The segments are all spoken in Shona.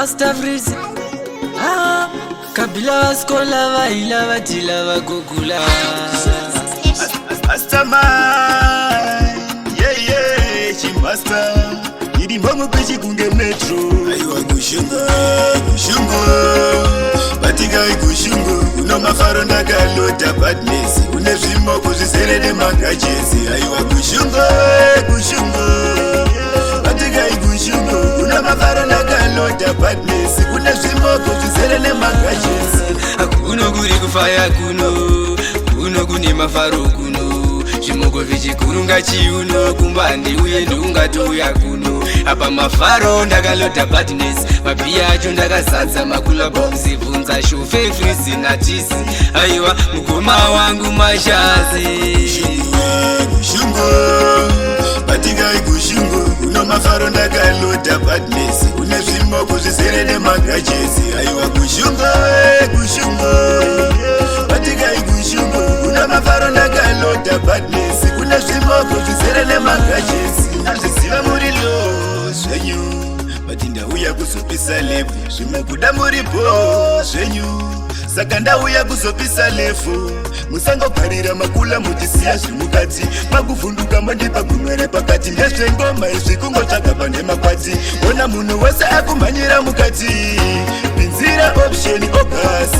Master Freeze. Kabila skola vaila vatila vakukula. Mastermind, yeah, Chimaster. Yidi mama pechi kunge metro. Aiwa kushungo, batiga kushungo. Uno mafaro ndakalota badness. Une zvimo kuzvisere nemakajezi. Aiwa kushungo, batiga kushungo. Uno mafaro ndakalota badness. Une zvimo kuzvisere nemakajezi. Akuno kuri kufaya kuno kune mafaro kuno. Zvimoko vichikurunga chiuno kumbandi uye ndungatoya kuno. Apa mafaro ndakalota badness. Mabhiya acho ndakazadza makula bomzi bvunza shofe Freeze na Tizi. Aiwa mugoma wangu mashazi. Kushungo, batiga kushungo. Uno mafaro ndakalota badness. Une zvimoko zvisere nemakajezi. Aiwa kushungo, batiga kushungo. Uno mafaro ndakalota badness. Une zvimoko zvisere nemakajezi. Azviziva muri lo zvenyu, bati ndauya kuzopisa lefu. Zvimokuda muri bo zvenyu, saka ndauya kuzopisa lefu. Musangogarira makula muchisiya zvimukati. Makuvhunduka mandipa kunwere pakati. Ndezvengoma izvi kungotsvaga pane makwati. Ona munhu wese akumhanyira mukati. Pinzira option ogasi.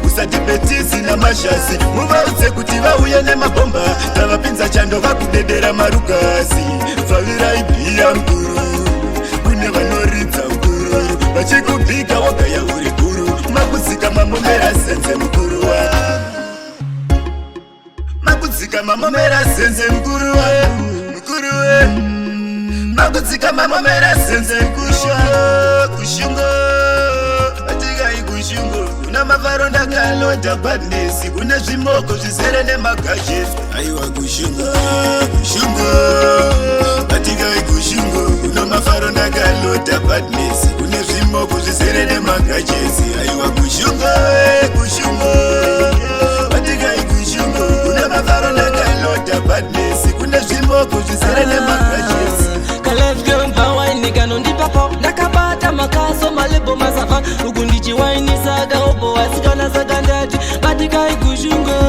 Usati betizi na mashasi. Muvaudze kuti vauye nemabhomba. Tavapinza chando vakudedera marukasi. Pfavirai bhiya mukuru, kune vanoridza mukuru. Vachikubhika wagaya uri guru. Makudzika mamomera senze mukuru wa. Makudzika mamomera senze mukuru wa. Makudzika mamomera senze kushungo. Batiga kushungo. Una mafaro ndakalota badness. Une zvimoko zvisere nemakajezi. Aiwa kushungo, batiga kushungo. Una mafaro ndakalota badness. Une zvimoko zvisere nemakajezi. Aiwa kushungo, batiga kushungo. Una mafaro ndakalota badness. Une zvimoko zvisere nemakajezi. Kalevyo mbawaini kanondipapo. Ndakabata makaso malebo masafa. Ugundichi waini saga obo wasikana sakandati. Batiga kushungo.